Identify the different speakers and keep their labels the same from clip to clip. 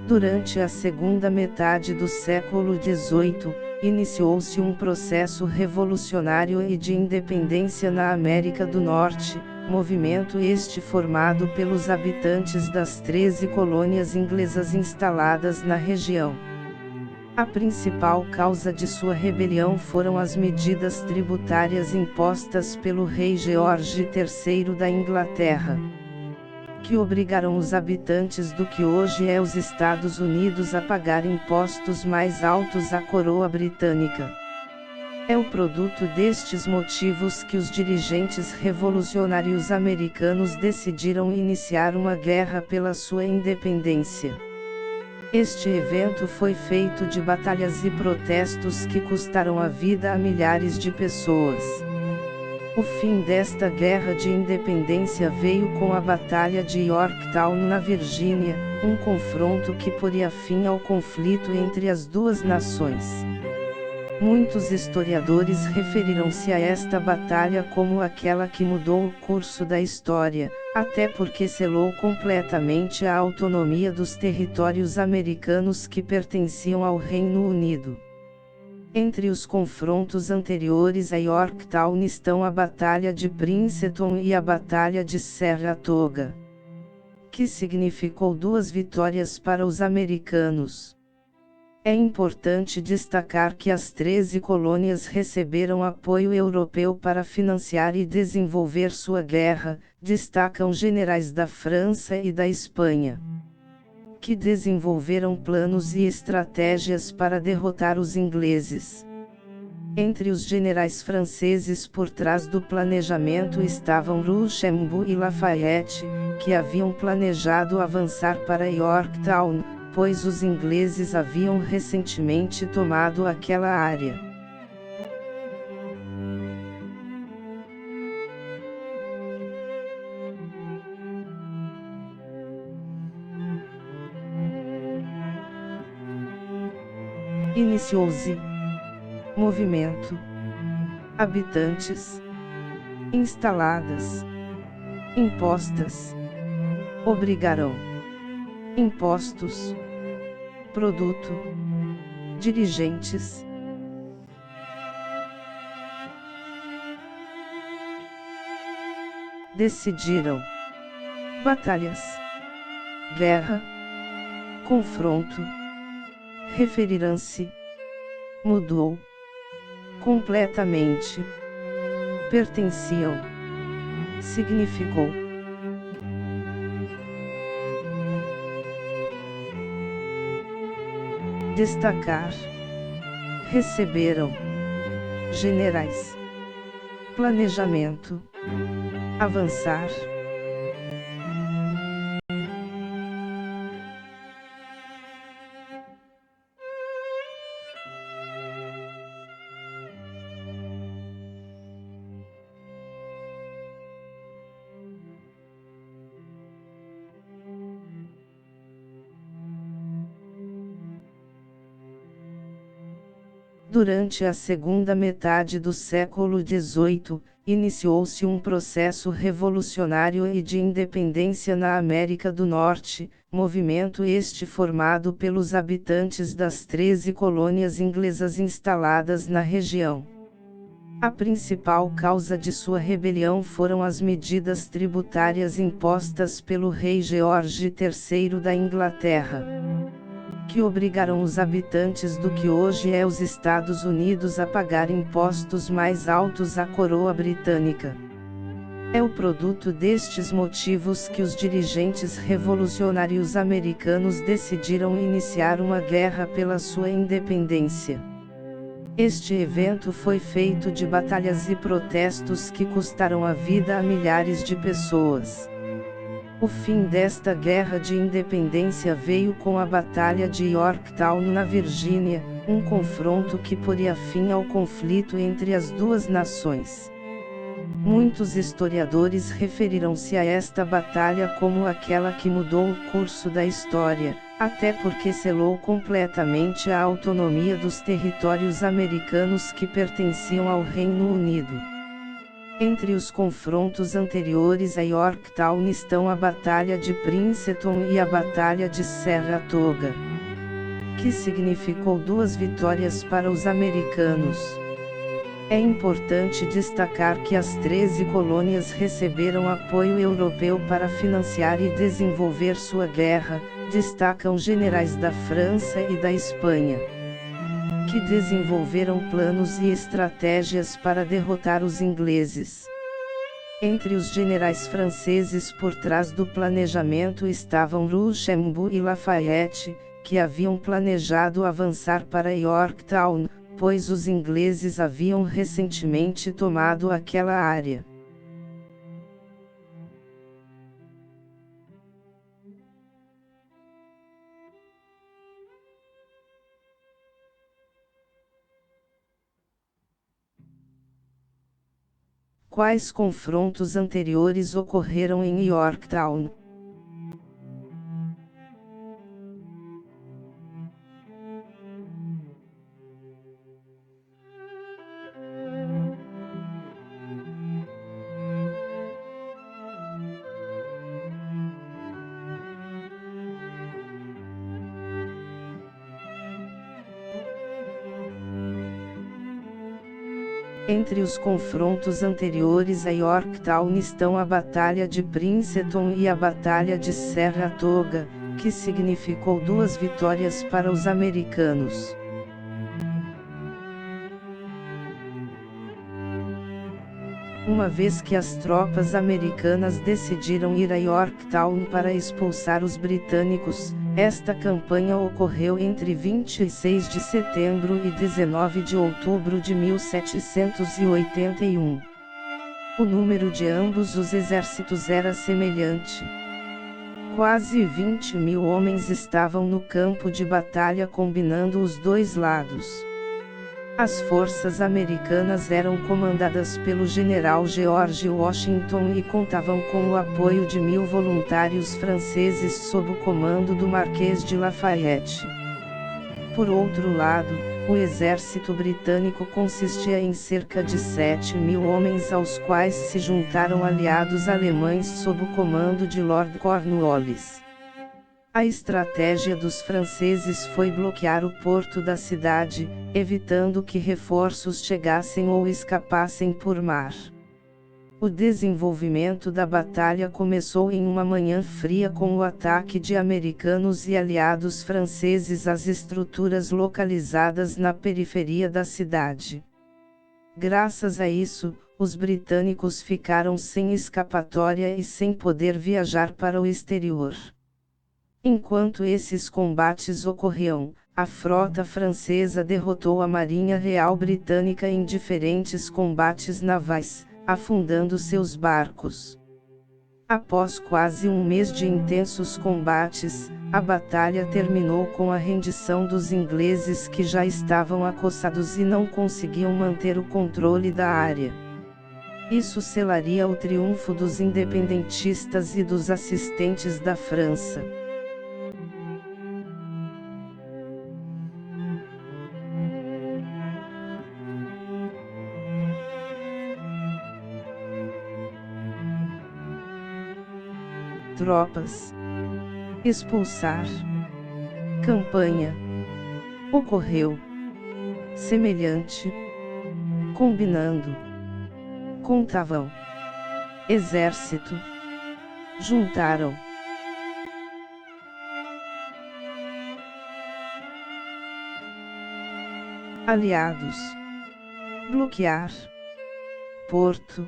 Speaker 1: Durante a segunda metade do século XVIII, iniciou-se um processo revolucionário e de independência na América do Norte, movimento este formado pelos habitantes das 13 colônias inglesas instaladas na região. A principal causa de sua rebelião foram as medidas tributárias impostas pelo rei George III da Inglaterra, que obrigaram os habitantes do que hoje é os Estados Unidos a pagar impostos mais altos à coroa britânica. É o produto destes motivos que os dirigentes revolucionários americanos decidiram iniciar uma guerra pela sua independência. Este evento foi feito de batalhas e protestos que custaram a vida a milhares de pessoas. O fim desta guerra de independência veio com a Batalha de Yorktown na Virgínia, um confronto que poria fim ao conflito entre as duas nações. Muitos historiadores referiram-se a esta batalha como aquela que mudou o curso da história, até porque selou completamente a autonomia dos territórios americanos que pertenciam ao Reino Unido. Entre os confrontos anteriores a Yorktown estão a Batalha de Princeton e a Batalha de Saratoga, que significou 2 vitórias para os americanos. É importante destacar que as 13 colônias receberam apoio europeu para financiar e desenvolver sua guerra, destacam generais da França e da Espanha, que desenvolveram planos e estratégias para derrotar os ingleses. Entre os generais franceses por trás do planejamento estavam Rochambeau e Lafayette, que haviam planejado avançar para Yorktown, pois os ingleses haviam recentemente tomado aquela área. Iniciou-se movimento. Habitantes instaladas. Impostas. Obrigarão. Impostos. Produto. Dirigentes. Decidiram. Batalhas. Guerra. Confronto. Referirão-se. Mudou. Completamente. Pertenciam. Significou. Destacar. Receberam. Generais. Planejamento. Avançar. Durante a segunda metade do século XVIII, iniciou-se um processo revolucionário e de independência na América do Norte, movimento este formado pelos habitantes das 13 colônias inglesas instaladas na região. A principal causa de sua rebelião foram as medidas tributárias impostas pelo rei George III da Inglaterra, que obrigaram os habitantes do que hoje é os Estados Unidos a pagar impostos mais altos à coroa britânica. É o produto destes motivos que os dirigentes revolucionários americanos decidiram iniciar uma guerra pela sua independência. Este evento foi feito de batalhas e protestos que custaram a vida a milhares de pessoas. O fim desta guerra de independência veio com a Batalha de Yorktown na Virgínia, um confronto que poria fim ao conflito entre as duas nações. Muitos historiadores referiram-se a esta batalha como aquela que mudou o curso da história, até porque selou completamente a autonomia dos territórios americanos que pertenciam ao Reino Unido. Entre os confrontos anteriores a Yorktown estão a Batalha de Princeton e a Batalha de Saratoga, que significou 2 vitórias para os americanos. É importante destacar que as 13 colônias receberam apoio europeu para financiar e desenvolver sua guerra, destacam generais da França e da Espanha, que desenvolveram planos e estratégias para derrotar os ingleses. Entre os generais franceses por trás do planejamento estavam Rochambeau e Lafayette, que haviam planejado avançar para Yorktown, pois os ingleses haviam recentemente tomado aquela área. Quais confrontos anteriores ocorreram em Yorktown? Entre os confrontos anteriores a Yorktown estão a Batalha de Princeton e a Batalha de Saratoga, que significou 2 vitórias para os americanos. Uma vez que as tropas americanas decidiram ir a Yorktown para expulsar os britânicos, esta campanha ocorreu entre 26 de setembro e 19 de outubro de 1781. O número de ambos os exércitos era semelhante. Quase 20.000 homens estavam no campo de batalha combinando os 2 lados. As forças americanas eram comandadas pelo general George Washington e contavam com o apoio de 1.000 voluntários franceses sob o comando do Marquês de Lafayette. Por outro lado, o exército britânico consistia em cerca de 7.000 homens aos quais se juntaram aliados alemães sob o comando de Lord Cornwallis. A estratégia dos franceses foi bloquear o porto da cidade, evitando que reforços chegassem ou escapassem por mar. O desenvolvimento da batalha começou em uma manhã fria com o ataque de americanos e aliados franceses às estruturas localizadas na periferia da cidade. Graças a isso, os britânicos ficaram sem escapatória e sem poder viajar para o exterior. Enquanto esses combates ocorriam, a frota francesa derrotou a Marinha Real Britânica em diferentes combates navais, afundando seus barcos. Após quase um mês de intensos combates, a batalha terminou com a rendição dos ingleses que já estavam acossados e não conseguiam manter o controle da área. Isso selaria o triunfo dos independentistas e dos assistentes da França. Tropas. Expulsar. Campanha. Ocorreu. Semelhante. Combinando. Contavam. Exército. Juntaram. Aliados. Bloquear. Porto.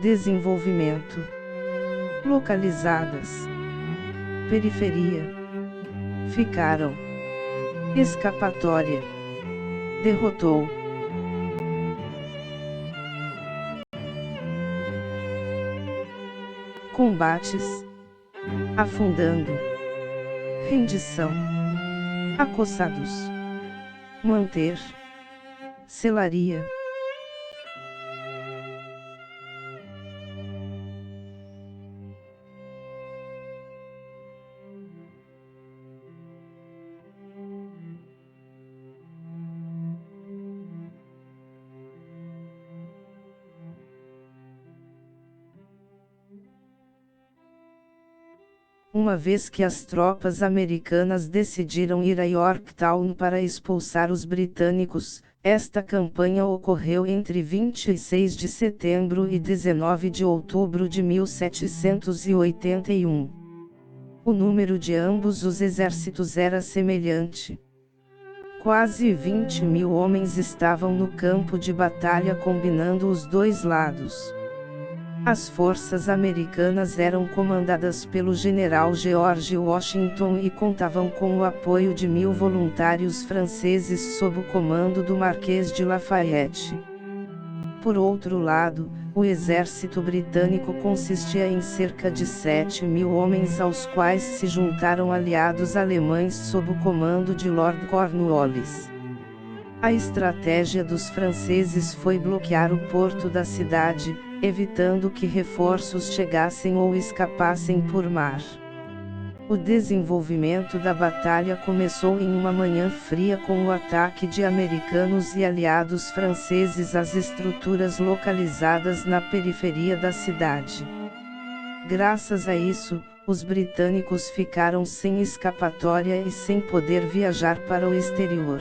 Speaker 1: Desenvolvimento. Localizadas. Periferia. Ficaram. Escapatória. Derrotou. Combates. Afundando. Rendição. Acossados. Manter. Selaria. uma vez que as tropas americanas decidiram ir a Yorktown para expulsar os britânicos. Esta campanha ocorreu entre 26 de setembro e 19 de outubro de 1781. O número de ambos os exércitos era semelhante. Quase 20.000 homens estavam no campo de batalha combinando os dois lados. As forças americanas eram comandadas pelo general George Washington e contavam com o apoio de 1.000 voluntários franceses sob o comando do Marquês de Lafayette. Por outro lado, o exército britânico consistia em cerca de 7.000 homens aos quais se juntaram aliados alemães sob o comando de Lord Cornwallis. A estratégia dos franceses foi bloquear o porto da cidade, evitando que reforços chegassem ou escapassem por mar. O desenvolvimento da batalha começou em uma manhã fria com o ataque de americanos e aliados franceses às estruturas localizadas na periferia da cidade. Graças a isso, os britânicos ficaram sem escapatória e sem poder viajar para o exterior.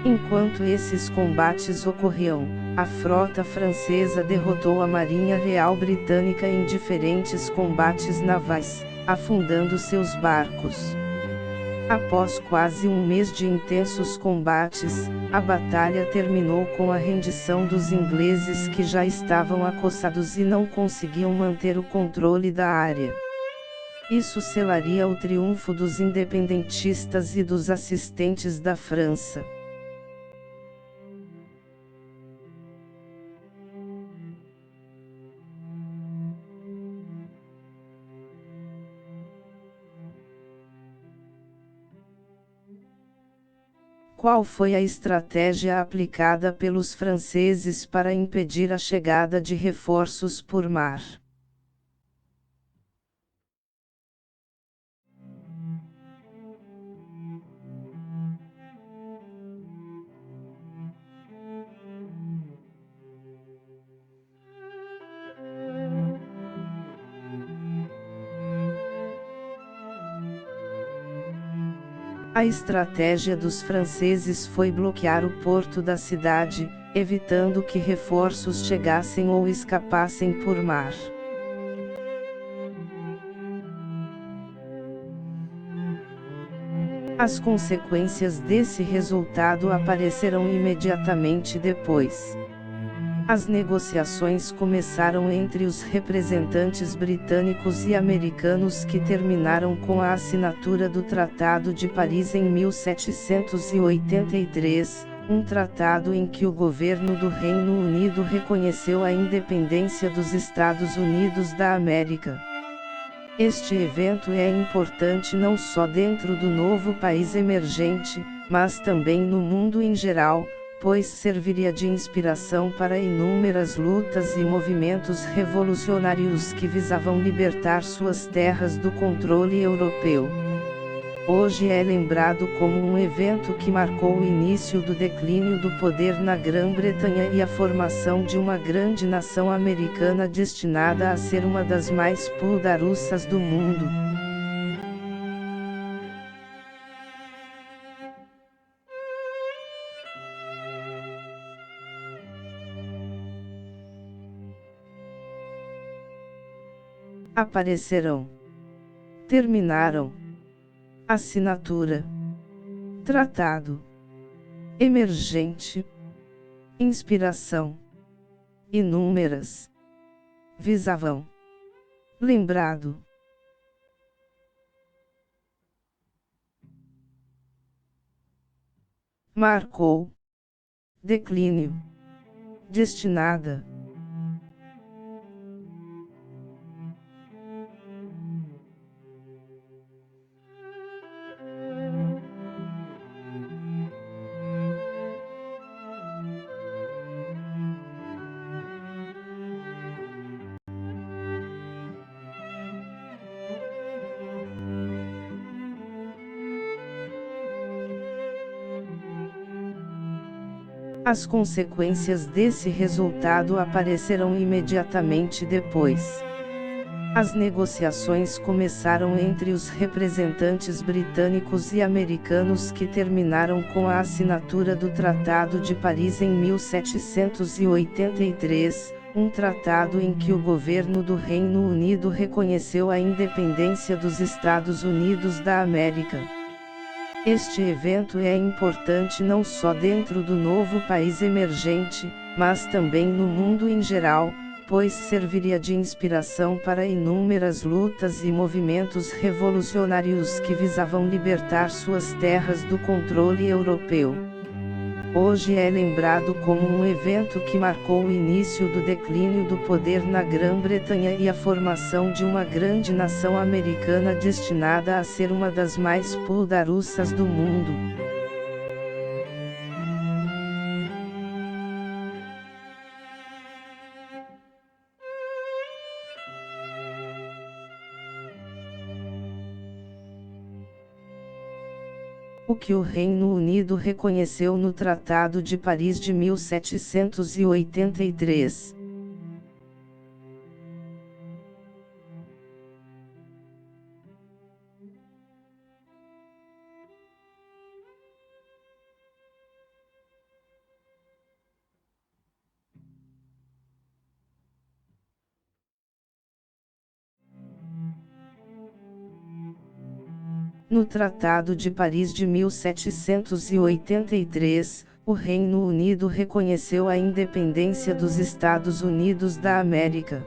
Speaker 1: Enquanto esses combates ocorriam, a frota francesa derrotou a Marinha Real Britânica em diferentes combates navais, afundando seus barcos. Após quase um mês de intensos combates, a batalha terminou com a rendição dos ingleses que já estavam acossados e não conseguiam manter o controle da área. Isso selaria o triunfo dos independentistas e dos assistentes da França. Qual foi a estratégia aplicada pelos franceses para impedir a chegada de reforços por mar? A estratégia dos franceses foi bloquear o porto da cidade, evitando que reforços chegassem ou escapassem por mar. As consequências desse resultado apareceram imediatamente depois. As negociações começaram entre os representantes britânicos e americanos que terminaram com a assinatura do Tratado de Paris em 1783, um tratado em que o governo do Reino Unido reconheceu a independência dos Estados Unidos da América. Este evento é importante não só dentro do novo país emergente, mas também no mundo em geral, pois serviria de inspiração para inúmeras lutas e movimentos revolucionários que visavam libertar suas terras do controle europeu. Hoje é lembrado como um evento que marcou o início do declínio do poder na Grã-Bretanha e a formação de uma grande nação americana destinada a ser uma das mais poderosas do mundo. Aparecerão. Terminaram. Assinatura. Tratado. Emergente. Inspiração. Inúmeras. Visavam. Lembrado. Marcou. Declínio. Destinada. As consequências desse resultado apareceram imediatamente depois. As negociações começaram entre os representantes britânicos e americanos que terminaram com a assinatura do Tratado de Paris em 1783, um tratado em que o governo do Reino Unido reconheceu a independência dos Estados Unidos da América. Este evento é importante não só dentro do novo país emergente, mas também no mundo em geral, pois serviria de inspiração para inúmeras lutas e movimentos revolucionários que visavam libertar suas terras do controle europeu. Hoje é lembrado como um evento que marcou o início do declínio do poder na Grã-Bretanha e a formação de uma grande nação americana destinada a ser uma das mais poderosas do mundo. O que o Reino Unido reconheceu no Tratado de Paris de 1783. No Tratado de Paris de 1783, o Reino Unido reconheceu a independência dos Estados Unidos da América.